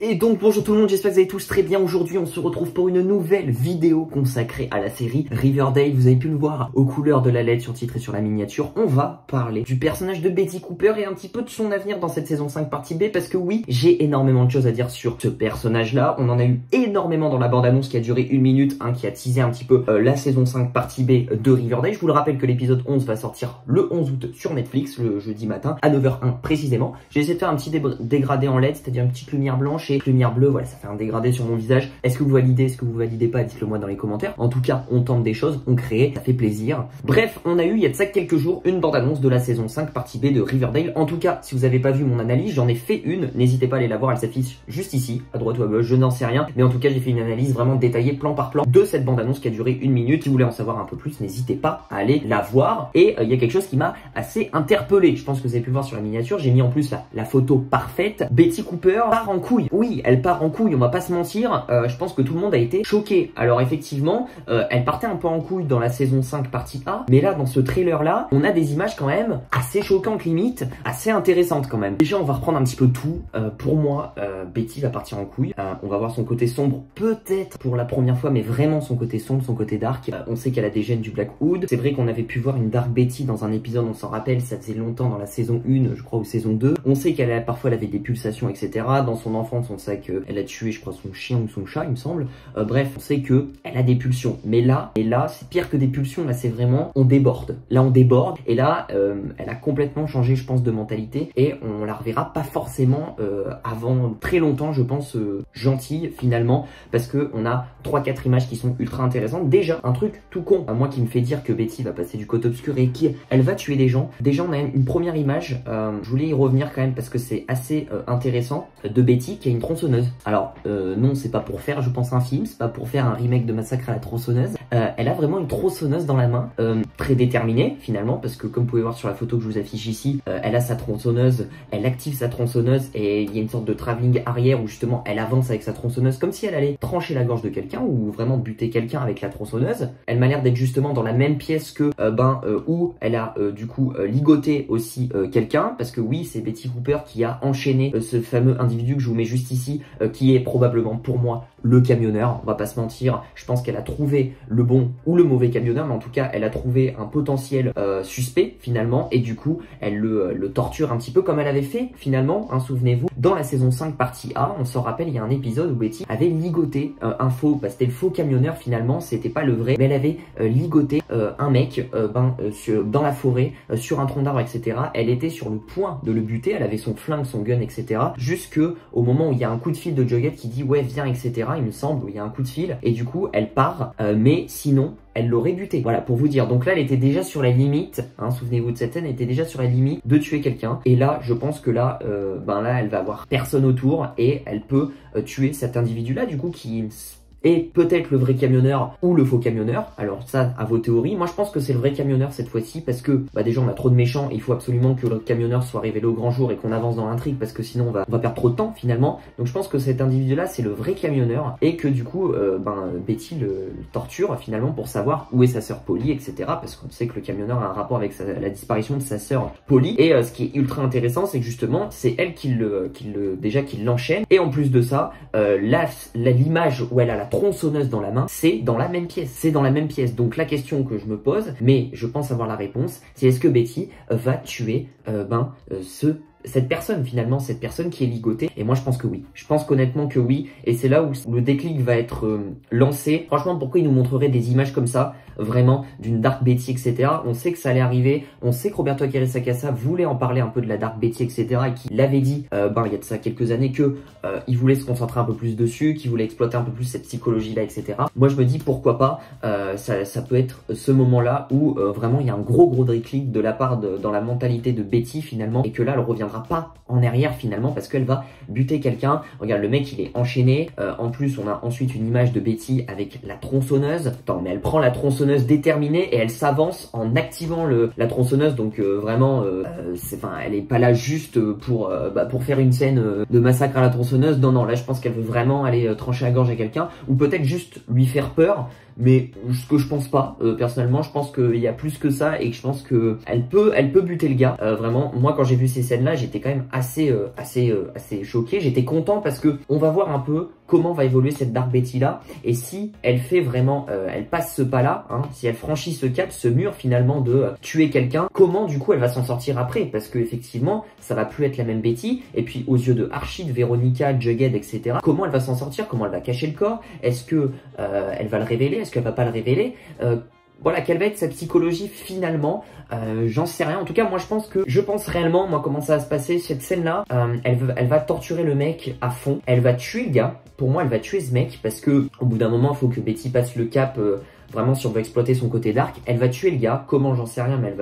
Et donc bonjour tout le monde, j'espère que vous allez tous très bien. Aujourd'hui on se retrouve pour une nouvelle vidéo consacrée à la série Riverdale. Vous avez pu le voir aux couleurs de la lettre sur titre et sur la miniature. On va parler du personnage de Betty Cooper et un petit peu de son avenir dans cette saison 5 partie B. Parce que oui, j'ai énormément de choses à dire sur ce personnage là. On en a eu énormément dans la bande annonce qui a duré 1 minute, qui a teasé un petit peu la saison 5 partie B de Riverdale. Je vous le rappelle que l'épisode 11 va sortir le 11 août sur Netflix, le jeudi matin à 9h01 précisément. J'ai essayé de faire un petit dégradé en LED, c'est-à-dire une petite lumière blanche et lumière bleue, voilà, ça fait un dégradé sur mon visage. Est-ce que vous validez, est-ce que vous validez pas, dites-le moi dans les commentaires. En tout cas, on tente des choses, on crée, ça fait plaisir. Bref, on a eu, il y a de ça quelques jours, une bande-annonce de la saison 5 partie B de Riverdale. En tout cas, si vous avez pas vu mon analyse, j'en ai fait une, n'hésitez pas à aller la voir, elle s'affiche juste ici, à droite ou à gauche, je n'en sais rien. Mais en tout cas, j'ai fait une analyse vraiment détaillée, plan par plan, de cette bande-annonce qui a duré 1 minute. Si vous voulez en savoir un peu plus, n'hésitez pas à aller la voir. Et il y a quelque chose qui m'a assez interpellé. Je pense que vous avez pu voir sur la miniature, j'ai mis en plus la photo parfaite. Betty Cooper part en couille. Oui, elle part en couille, on va pas se mentir, je pense que tout le monde a été choqué. Alors effectivement, elle partait un peu en couille dans la saison 5 partie A, mais là dans ce trailer là, on a des images quand même assez choquantes limite, assez intéressantes quand même. Déjà on va reprendre un petit peu tout. Pour moi, Betty va partir en couille. On va voir son côté sombre, peut-être pour la première fois, mais vraiment son côté sombre, son côté dark. On sait qu'elle a des gènes du Blackwood. C'est vrai qu'on avait pu voir une Dark Betty dans un épisode, on s'en rappelle, ça faisait longtemps dans la saison 1, je crois, ou saison 2. On sait qu'elle parfois elle avait des pulsations, etc. Dans son enfance, on sait qu'elle a tué, je crois, son chien ou son chat, il me semble. Bref, on sait que elle a des pulsions. Mais là, c'est pire que des pulsions. Là, c'est vraiment, on déborde. Là, on déborde. Et là, elle a complètement changé, je pense, de mentalité. Et on la reverra pas forcément avant très longtemps, je pense, gentille finalement, parce que on a 3-4 images qui sont ultra intéressantes. Déjà, un truc tout con, moi qui me fait dire que Betty va passer du côté obscur et qu'elle va tuer des gens. Déjà, on a une première image. Je voulais y revenir quand même parce que c'est assez intéressant, de Betty qui a une tronçonneuse. Alors non, c'est pas pour faire, je pense, un film, c'est pas pour faire un remake de Massacre à la tronçonneuse. Elle a vraiment une tronçonneuse dans la main, très déterminée finalement, parce que comme vous pouvez voir sur la photo que je vous affiche ici, elle a sa tronçonneuse, elle active sa tronçonneuse et il y a une sorte de travelling arrière où justement elle avance avec sa tronçonneuse comme si elle allait trancher la gorge de quelqu'un ou vraiment buter quelqu'un avec la tronçonneuse. Elle m'a l'air d'être justement dans la même pièce que où elle a du coup ligoté aussi quelqu'un, parce que oui, c'est Betty Cooper qui a enchaîné ce fameux individu que je vous mets juste ici, qui est probablement pour moi le camionneur. On va pas se mentir, je pense qu'elle a trouvé le bon ou le mauvais camionneur, mais en tout cas elle a trouvé un potentiel suspect finalement, et du coup elle le torture un petit peu comme elle avait fait finalement, souvenez-vous, dans la saison 5 partie A. On s'en rappelle, il y a un épisode où Betty avait ligoté un faux, c'était le faux camionneur finalement, c'était pas le vrai, mais elle avait ligoté un mec dans la forêt, sur un tronc d'arbre, etc. Elle était sur le point de le buter, elle avait son flingue, son gun, etc. Jusque au moment où il y a un coup de fil de Jughead qui dit ouais viens, etc. Il me semble, où il y a un coup de fil, et du coup elle part, mais sinon elle l'aurait buté. Voilà, pour vous dire. Donc là, elle était déjà sur la limite, souvenez-vous de cette scène, elle était déjà sur la limite de tuer quelqu'un. Et là, je pense que là, là, elle va avoir personne autour et elle peut tuer cet individu-là, du coup, qui est peut-être le vrai camionneur ou le faux camionneur. Alors ça, à vos théories. Moi, je pense que c'est le vrai camionneur cette fois-ci, parce que déjà, on a trop de méchants. Il faut absolument que le camionneur soit révélé au grand jour et qu'on avance dans l'intrigue, parce que sinon, on va perdre trop de temps finalement. Donc je pense que cet individu-là, c'est le vrai camionneur, et que du coup, Betty le torture finalement pour savoir où est sa sœur Polly, etc. Parce qu'on sait que le camionneur a un rapport avec la disparition de sa sœur Polly. Et ce qui est ultra intéressant, c'est que justement, c'est elle qui l'enchaîne. Et en plus de ça, l'image où elle a la tronçonneuse dans la main, c'est dans la même pièce. C'est dans la même pièce. Donc la question que je me pose, mais je pense avoir la réponse, c'est est-ce que Betty va tuer cette personne finalement, cette personne qui est ligotée? Et moi je pense que oui. Je pense qu'honnêtement que oui. Et c'est là où le déclic va être lancé. Franchement, pourquoi ils nous montreraient des images comme ça, vraiment, d'une Dark Betty, etc. On sait que ça allait arriver. On sait que Roberto Aguirre Sacasa voulait en parler un peu de la Dark Betty, etc. Et qu'il avait dit, il y a de ça quelques années, que il voulait se concentrer un peu plus dessus, qu'il voulait exploiter un peu plus cette psychologie-là, etc. Moi je me dis pourquoi pas, ça peut être ce moment-là où vraiment il y a un gros déclic de la part dans la mentalité de Betty finalement, et que là elle reviendra pas en arrière finalement, parce qu'elle va buter quelqu'un. Regarde, le mec il est enchaîné. En plus on a ensuite une image de Betty avec la tronçonneuse. Attends, mais elle prend la tronçonneuse déterminée et elle s'avance en activant la tronçonneuse. Donc vraiment, elle est pas là juste pour faire une scène de massacre à la tronçonneuse. Non, là je pense qu'elle veut vraiment aller trancher la gorge à quelqu'un, ou peut-être juste lui faire peur. mais ce que je pense pas, personnellement, je pense qu'il y a plus que ça et que je pense que elle peut buter le gars. Vraiment, moi quand j'ai vu ces scènes-là, j'étais quand même assez choqué. J'étais content parce que on va voir un peu comment va évoluer cette Dark Betty là et si elle fait vraiment, elle passe ce pas-là, hein, si elle franchit ce cap, ce mur finalement de tuer quelqu'un, comment du coup elle va s'en sortir après, parce que effectivement ça va plus être la même Betty. Et puis aux yeux de Archie, de Veronica, Jughead, etc. Comment elle va s'en sortir, comment elle va cacher le corps, est-ce que elle va le révéler, est-ce qu'elle va pas le révéler, voilà, quelle va être sa psychologie finalement, j'en sais rien. En tout cas, moi je pense réellement, moi comment ça va se passer, cette scène-là, elle va torturer le mec à fond, elle va tuer le gars, pour moi elle va tuer ce mec, parce que au bout d'un moment, il faut que Betty passe le cap, vraiment si on veut exploiter son côté dark, elle va tuer le gars, comment j'en sais rien, mais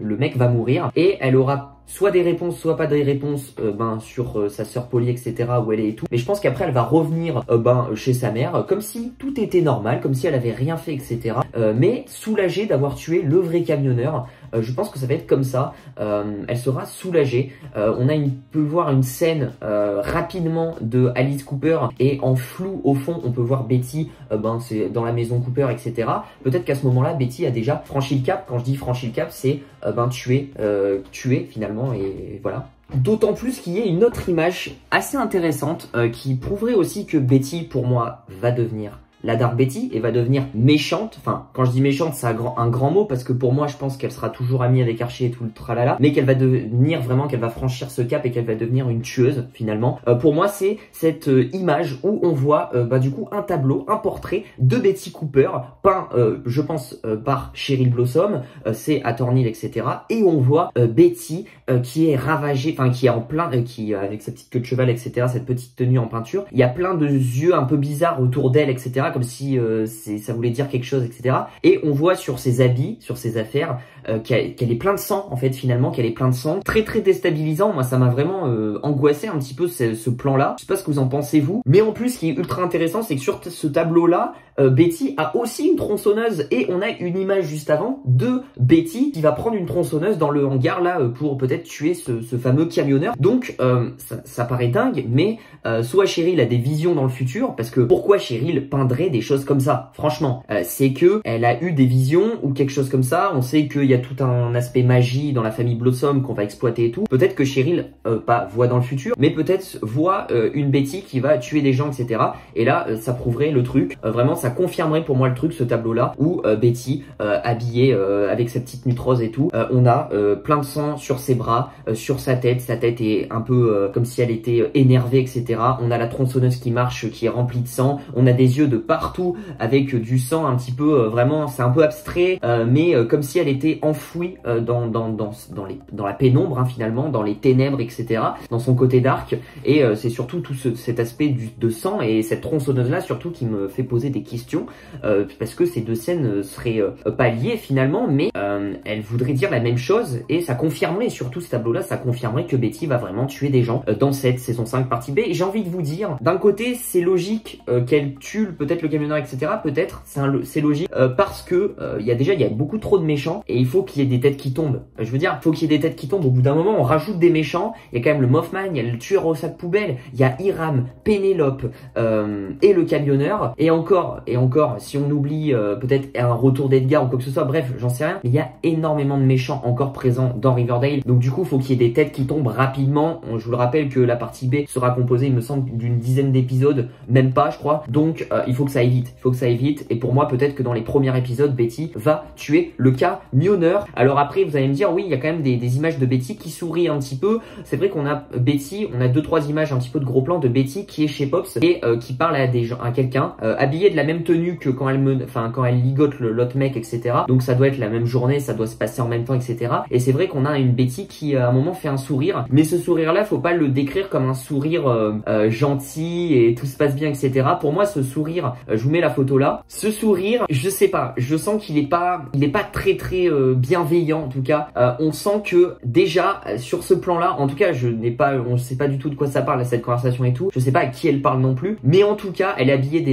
le mec va mourir, et elle aura soit des réponses, soit pas des réponses sur sa sœur Polly, etc. où elle est et tout. Mais je pense qu'après elle va revenir chez sa mère, comme si tout était normal, comme si elle avait rien fait, etc. Mais soulagée d'avoir tué le vrai camionneur. Je pense que ça va être comme ça. Elle sera soulagée. On peut voir une scène rapidement de Alice Cooper et en flou au fond on peut voir Betty c'est dans la maison Cooper, etc. Peut-être qu'à ce moment-là Betty a déjà franchi le cap. Quand je dis franchi le cap, c'est tuer finalement, et voilà. D'autant plus qu'il y a une autre image assez intéressante qui prouverait aussi que Betty pour moi va devenir la Dark Betty et va devenir méchante. Enfin, quand je dis méchante, c'est un grand mot, parce que pour moi, je pense qu'elle sera toujours amie avec Archie et tout le tralala, mais qu'elle va devenir vraiment, qu'elle va franchir ce cap et qu'elle va devenir une tueuse, finalement. Pour moi, c'est cette image où on voit, du coup, un tableau, un portrait de Betty Cooper, peint, je pense, par Cheryl Blossom, c'est à Thornhill, etc. Et on voit Betty qui est ravagée, enfin, qui est en plein, avec sa petite queue de cheval, etc., cette petite tenue en peinture. Il y a plein de yeux un peu bizarres autour d'elle, etc., comme si ça voulait dire quelque chose, etc. Et on voit sur ses habits, sur ses affaires, qu'elle est plein de sang, en fait, finalement, qu'elle est plein de sang. Très, très déstabilisant. Moi, ça m'a vraiment angoissé un petit peu, ce plan-là. Je sais pas ce que vous en pensez, vous. Mais en plus, ce qui est ultra intéressant, c'est que sur ce tableau-là, Betty a aussi une tronçonneuse. Et on a une image juste avant de Betty qui va prendre une tronçonneuse dans le hangar, là, pour peut-être tuer ce fameux camionneur. Donc, ça paraît dingue, mais soit Cheryl a des visions dans le futur, parce que pourquoi Cheryl peindrait des choses comme ça? Franchement, c'est que elle a eu des visions ou quelque chose comme ça. On sait qu'il y a tout un aspect magie dans la famille Blossom qu'on va exploiter et tout. Peut-être que Cheryl pas voit dans le futur, mais peut-être voit une Betty qui va tuer des gens, etc. Et là, ça prouverait le truc. Vraiment, ça confirmerait pour moi le truc, ce tableau-là, où Betty, habillée avec sa petite nuit rose et tout, on a plein de sang sur ses bras, sur sa tête. Sa tête est un peu comme si elle était énervée, etc. On a la tronçonneuse qui marche, qui est remplie de sang. On a des yeux de partout avec du sang un petit peu, vraiment, c'est un peu abstrait, mais comme si elle était enfouie dans la pénombre, hein, finalement, dans les ténèbres, etc. Dans son côté dark. Et c'est surtout tout cet aspect de sang et cette tronçonneuse-là, surtout, qui me fait poser des questions, parce que ces deux scènes seraient pas liées finalement, mais elles voudraient dire la même chose, et ça confirmerait, surtout ce tableau-là, ça confirmerait que Betty va vraiment tuer des gens dans cette saison 5 partie B. Et j'ai envie de vous dire, d'un côté, c'est logique qu'elle tue peut-être le camionneur, etc. Peut-être, c'est logique, parce que il y a beaucoup trop de méchants, et il faut qu'il y ait des têtes qui tombent. Je veux dire, il faut qu'il y ait des têtes qui tombent. Au bout d'un moment, on rajoute des méchants. Il y a quand même le Mothman, il y a le tueur au sac poubelle, il y a Hiram, Pénélope et le camionneur. Et encore, si on oublie peut-être un retour d'Edgar ou quoi que ce soit, bref, j'en sais rien. Mais il y a énormément de méchants encore présents dans Riverdale. Donc du coup, il faut qu'il y ait des têtes qui tombent rapidement. Je vous le rappelle que la partie B sera composée, il me semble, d'une dizaine d'épisodes, même pas, je crois. Donc il faut que ça aille vite. Il faut que ça aille vite. Et pour moi, peut-être que dans les premiers épisodes, Betty va tuer le camionneur. Alors après, vous allez me dire, oui, il y a quand même des images de Betty qui sourit un petit peu. C'est vrai qu'on a Betty, on a 2-3 images, un petit peu de gros plans de Betty qui est chez Pops et qui parle à des gens, à quelqu'un, habillé de la même tenue que quand elle ligote l'autre mec, etc. Donc ça doit être la même journée, ça doit se passer en même temps, etc. Et c'est vrai qu'on a une Betty qui à un moment fait un sourire, mais ce sourire-là, faut pas le décrire comme un sourire gentil et tout se passe bien, etc. Pour moi, ce sourire, je vous mets la photo là. Ce sourire, je sais pas, je sens qu'il est pas très bienveillant en tout cas. On sent que déjà sur ce plan-là, en tout cas, on sait pas du tout de quoi ça parle cette conversation et tout. Je sais pas à qui elle parle non plus, mais en tout cas, elle est habillée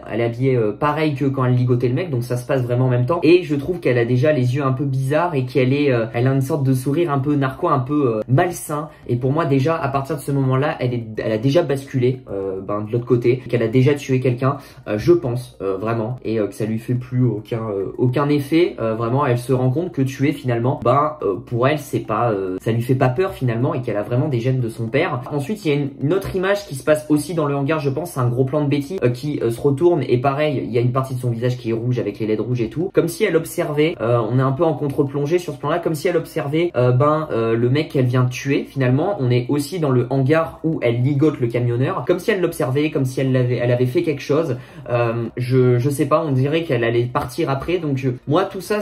elle est habillée pareil que quand elle ligotait le mec, donc ça se passe vraiment en même temps. Et je trouve qu'elle a déjà les yeux un peu bizarres et elle a une sorte de sourire un peu narquois, un peu malsain. Et pour moi déjà, à partir de ce moment-là, elle a déjà basculé de l'autre côté, qu'elle a déjà tué quelqu'un, je pense vraiment, et que ça lui fait plus aucun effet. Vraiment, elle se rend compte que tuer finalement, pour elle c'est pas, ça lui fait pas peur finalement, et qu'elle a vraiment des gènes de son père. Ensuite, il y a une autre image qui se passe aussi dans le hangar, je pense, c'est un gros plan de Betty qui se retourne, et pareil, il y a une partie de son visage qui est rouge avec les lèvres rouges et tout, comme si elle observait, on est un peu en contre-plongée sur ce plan là, comme si elle observait le mec qu'elle vient de tuer. Finalement, on est aussi dans le hangar où elle ligote le camionneur, comme si elle l'observait, comme si elle avait fait quelque chose. Je sais pas, on dirait qu'elle allait partir après. Donc moi tout ça,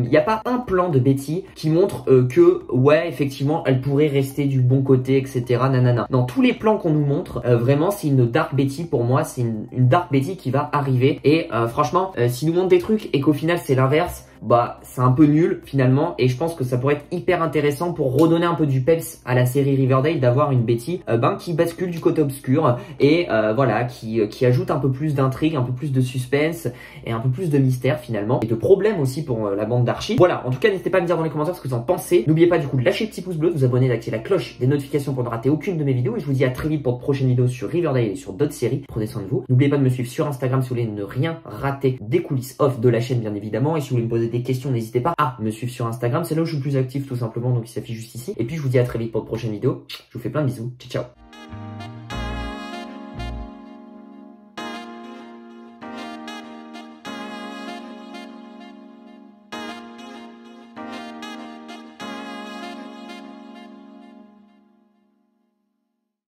il y a pas un plan de Betty qui montre que ouais, effectivement, elle pourrait rester du bon côté, etc. Nanana. Dans tous les plans qu'on nous montre, vraiment c'est une Dark Betty. Pour moi, c'est une Dark Betty qui va arriver. Et franchement, s'il nous montre des trucs et qu'au final c'est l'inverse, c'est un peu nul finalement, et je pense que ça pourrait être hyper intéressant pour redonner un peu du peps à la série Riverdale, d'avoir une Betty qui bascule du côté obscur et voilà, qui ajoute un peu plus d'intrigue, un peu plus de suspense et un peu plus de mystère finalement, et de problèmes aussi pour la bande d'Archie. Voilà, en tout cas n'hésitez pas à me dire dans les commentaires ce que vous en pensez. N'oubliez pas du coup de lâcher le petit pouce bleu, de vous abonner, d'activer la cloche des notifications pour ne rater aucune de mes vidéos, et je vous dis à très vite pour de prochaines vidéos sur Riverdale et sur d'autres séries. Prenez soin de vous. N'oubliez pas de me suivre sur Instagram si vous voulez ne rien rater des coulisses off de la chaîne bien évidemment, et si vous voulez me poser des questions, n'hésitez pas à me suivre sur Instagram, c'est là où je suis le plus actif tout simplement, donc il s'affiche juste ici. Et puis je vous dis à très vite pour de prochaines vidéos. Je vous fais plein de bisous, ciao ciao.